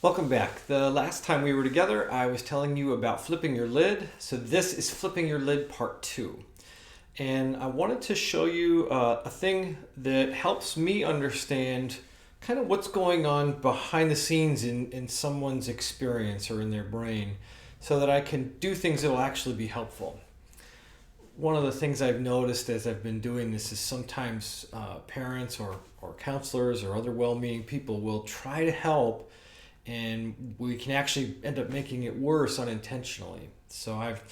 Welcome back. The last time we were together, I was telling you about flipping your lid. So this is flipping your lid part 2. And I wanted to show you a thing that helps me understand kind of what's going on behind the scenes in someone's experience or in their brain so that I can do things that will actually be helpful. One of the things I've noticed as I've been doing this is sometimes parents or counselors or other well-meaning people will try to help, and we can actually end up making it worse unintentionally. So I've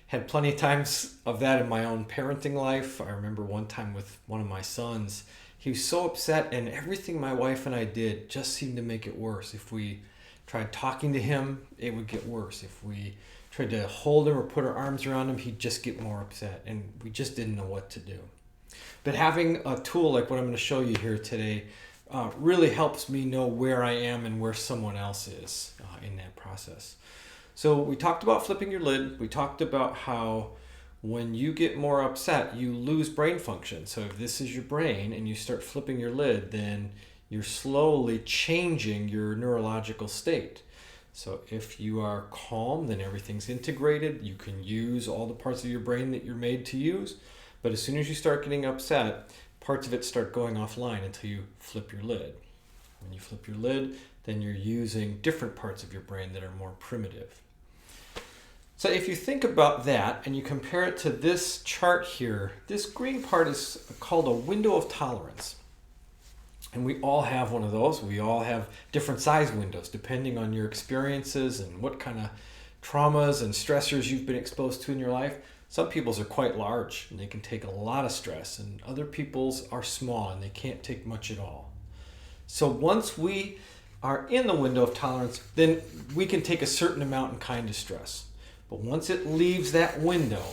had plenty of times of that in my own parenting life. I remember one time with one of my sons, he was so upset and everything my wife and I did just seemed to make it worse. If we tried talking to him, it would get worse. If we tried to hold him or put our arms around him, he'd just get more upset, and we just didn't know what to do. But having a tool like what I'm going to show you here today really helps me know where I am and where someone else is in that process. So we talked about flipping your lid. We talked about how when you get more upset, you lose brain function. So if this is your brain and you start flipping your lid, then you're slowly changing your neurological state. So if you are calm, then everything's integrated. You can use all the parts of your brain that you're made to use. But as soon as you start getting upset, parts of it start going offline until you flip your lid. When you flip your lid, then you're using different parts of your brain that are more primitive. So if you think about that and you compare it to this chart here, this green part is called a window of tolerance. And we all have one of those. We all have different size windows depending on your experiences and what kind of traumas and stressors you've been exposed to in your life. Some people's are quite large and they can take a lot of stress, and other people's are small and they can't take much at all. So once we are in the window of tolerance, then we can take a certain amount and kind of stress. But once it leaves that window,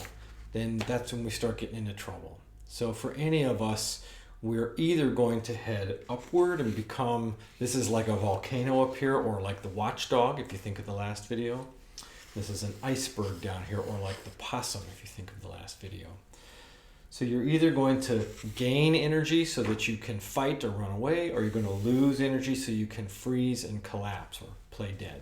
then that's when we start getting into trouble. So for any of us, we're either going to head upward and become, this is like a volcano up here, or like the watchdog if you think of the last video. This is an iceberg down here, or like the possum if you think of the last video. So you're either going to gain energy so that you can fight or run away, or you're going to lose energy so you can freeze and collapse or play dead.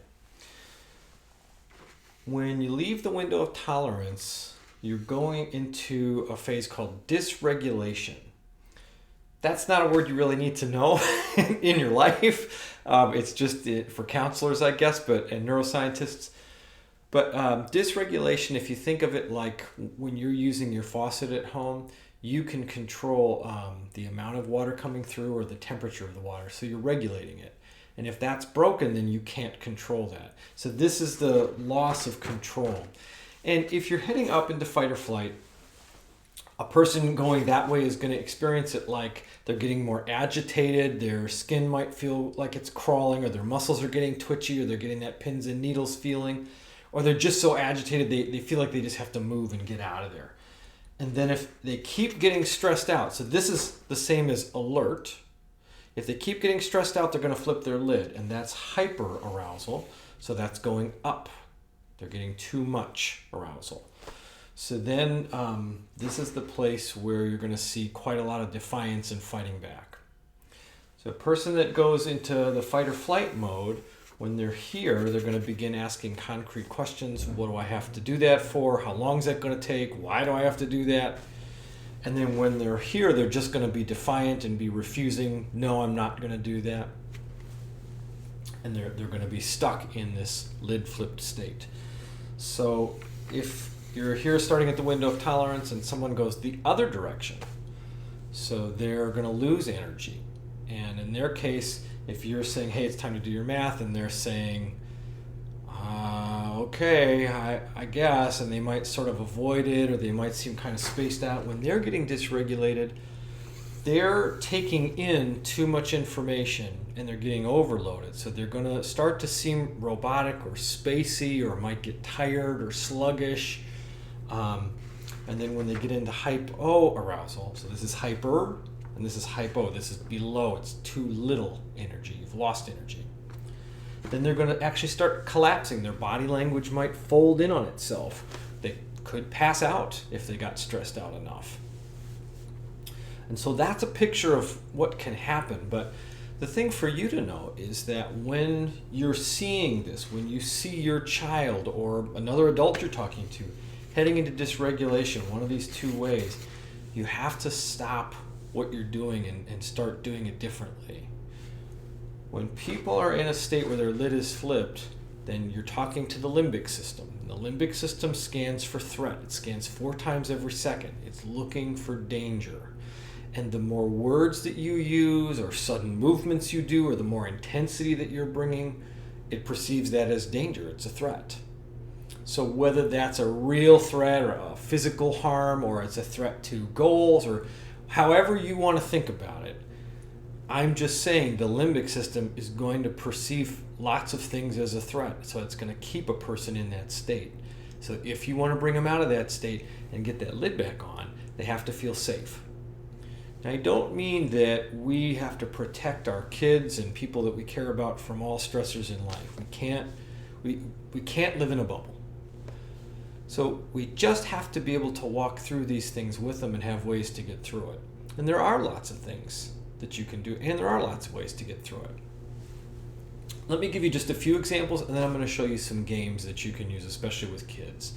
When you leave the window of tolerance, you're going into a phase called dysregulation. That's not a word you really need to know in your life. It's just for counselors, I guess, and neuroscientists. But dysregulation, if you think of it like when you're using your faucet at home, you can control the amount of water coming through or the temperature of the water. So you're regulating it. And if that's broken, then you can't control that. So this is the loss of control. And if you're heading up into fight or flight, a person going that way is going to experience it like they're getting more agitated, their skin might feel like it's crawling, or their muscles are getting twitchy, or they're getting that pins and needles feeling. Or they're just so agitated they feel like they just have to move and get out of there. And then if they keep getting stressed out, so this is the same as alert. If they keep getting stressed out, they're going to flip their lid, and that's hyper arousal. So that's going up. They're getting too much arousal. So then this is the place where you're going to see quite a lot of defiance and fighting back. So a person that goes into the fight or flight mode, when they're here, they're going to begin asking concrete questions. What do I have to do that for? How long is that going to take? Why do I have to do that? And then when they're here, they're just going to be defiant and be refusing. No, I'm not going to do that. And they're going to be stuck in this lid flipped state. So if you're here starting at the window of tolerance and someone goes the other direction, so they're going to lose energy. And in their case, if you're saying, hey, it's time to do your math, and they're saying, okay, I guess, and they might sort of avoid it, or they might seem kind of spaced out. When they're getting dysregulated, they're taking in too much information and they're getting overloaded. So they're going to start to seem robotic or spacey, or might get tired or sluggish. And then when they get into hypo arousal, so this is hyper, and this is hypo, this is below, it's too little energy, you've lost energy. Then they're going to actually start collapsing. Their body language might fold in on itself. They could pass out if they got stressed out enough. And so that's a picture of what can happen. But The thing for you to know is that when you're seeing this, when you see your child or another adult you're talking to heading into dysregulation, one of these two ways, you have to stop what you're doing and start doing it differently. When people are in a state where their lid is flipped, then you're talking to the limbic system. The limbic system scans for threat. It scans 4 times every second. It's looking for danger. And the more words that you use or sudden movements you do or the more intensity that you're bringing, it perceives that as danger. It's a threat. So whether that's a real threat or a physical harm or it's a threat to goals or however you want to think about it, I'm just saying the limbic system is going to perceive lots of things as a threat. So it's going to keep a person in that state. So if you want to bring them out of that state and get that lid back on, they have to feel safe. Now, I don't mean that we have to protect our kids and people that we care about from all stressors in life. We can't live in a bubble. So we just have to be able to walk through these things with them and have ways to get through it. And there are lots of things that you can do, and there are lots of ways to get through it. Let me give you just a few examples, and then I'm going to show you some games that you can use, especially with kids.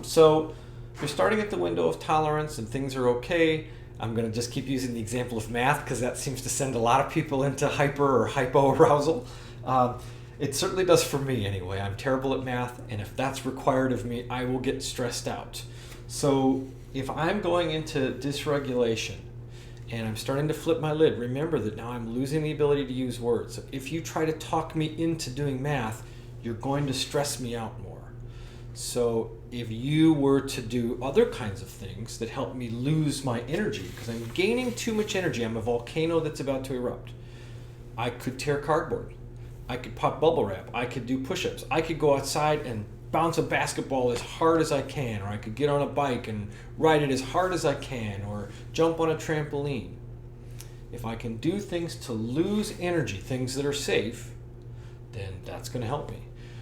So if you're starting at the window of tolerance and things are okay, I'm going to just keep using the example of math because that seems to send a lot of people into hyper or hypoarousal. It certainly does for me anyway. I'm terrible at math, and if that's required of me, I will get stressed out. So if I'm going into dysregulation and I'm starting to flip my lid, remember that now I'm losing the ability to use words. So if you try to talk me into doing math, you're going to stress me out more. So if you were to do other kinds of things that help me lose my energy, because I'm gaining too much energy, I'm a volcano that's about to erupt. I could tear cardboard. I could pop bubble wrap. I could do push-ups. I could go outside and bounce a basketball as hard as I can, or I could get on a bike and ride it as hard as I can, or jump on a trampoline. If I can do things to lose energy, things that are safe, then that's going to help me.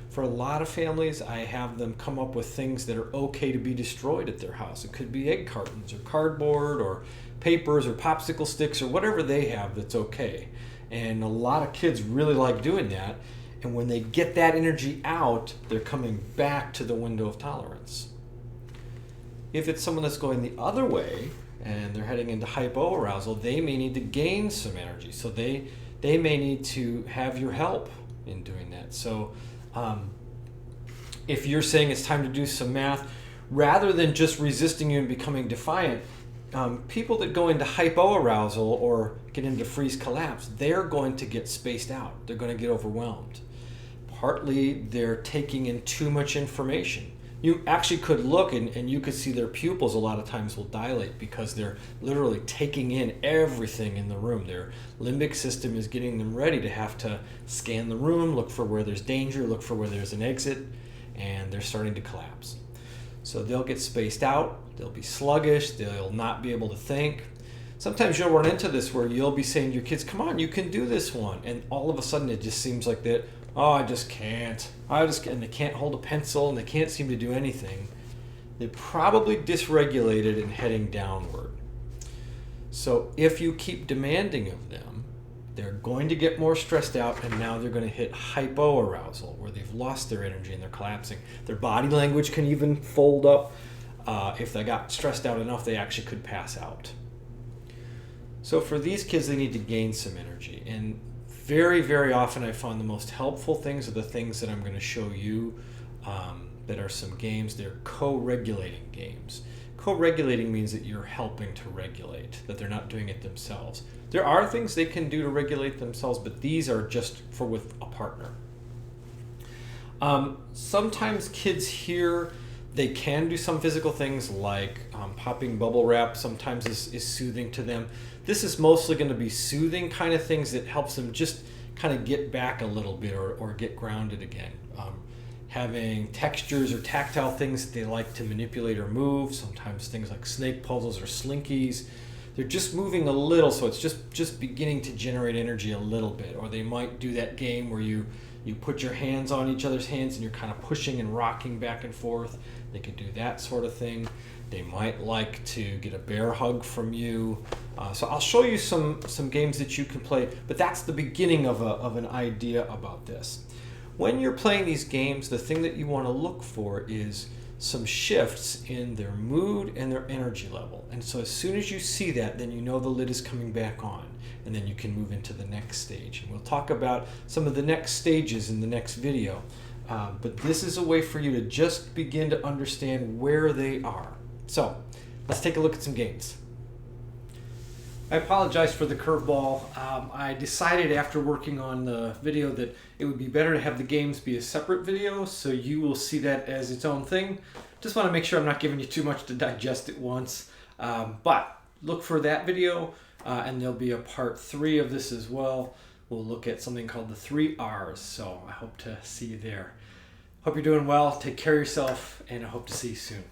For a lot of families, I have them come up with things that are okay to be destroyed at their house. It could be egg cartons or cardboard or papers or popsicle sticks or whatever they have that's okay. And a lot of kids really like doing that. And when they get that energy out, they're coming back to the window of tolerance. If it's someone that's going the other way and they're heading into hypoarousal, they may need to gain some energy. So they may need to have your help in doing that. So if you're saying it's time to do some math, rather than just resisting you and becoming defiant, people that go into hypoarousal or get into freeze collapse, they're going to get spaced out. They're going to get overwhelmed. Partly they're taking in too much information. You actually could look and you could see their pupils a lot of times will dilate because they're literally taking in everything in the room. Their limbic system is getting them ready to have to scan the room, look for where there's danger, look for where there's an exit, and they're starting to collapse. So they'll get spaced out, they'll be sluggish, they'll not be able to think. Sometimes you'll run into this where you'll be saying to your kids, come on, you can do this one. And all of a sudden it just seems like that, oh, I just can't. And they can't hold a pencil and they can't seem to do anything. They're probably dysregulated and heading downward. So if you keep demanding of them, they're going to get more stressed out, and now they're going to hit hypoarousal, where they've lost their energy and they're collapsing. Their body language can even fold up. If they got stressed out enough, they actually could pass out. So for these kids, they need to gain some energy. And very, very often I find the most helpful things are the things that I'm going to show you that are some games. They're co-regulating games. Co-regulating means that you're helping to regulate, that they're not doing it themselves. There are things they can do to regulate themselves, but these are just for with a partner. Sometimes kids here, they can do some physical things like popping bubble wrap sometimes is soothing to them. This is mostly going to be soothing kind of things that helps them just kind of get back a little bit or get grounded again. Having textures or tactile things that they like to manipulate or move, sometimes things like snake puzzles or slinkies. They're just moving a little, so it's just beginning to generate energy a little bit. Or they might do that game where you put your hands on each other's hands and you're kind of pushing and rocking back and forth. They could do that sort of thing. They might like to get a bear hug from you. So I'll show you some games that you can play, but that's the beginning of an idea about this. When you're playing these games, the thing that you want to look for is some shifts in their mood and their energy level. And so as soon as you see that, then you know the lid is coming back on, and then you can move into the next stage. And we'll talk about some of the next stages in the next video. But this is a way for you to just begin to understand where they are. So let's take a look at some games. I apologize for the curveball. I decided after working on the video that it would be better to have the games be a separate video, so you will see that as its own thing. Just want to make sure I'm not giving you too much to digest at once. But look for that video, and there'll be a part 3 of this as well. We'll look at something called the 3 R's, so I hope to see you there. Hope you're doing well, take care of yourself, and I hope to see you soon.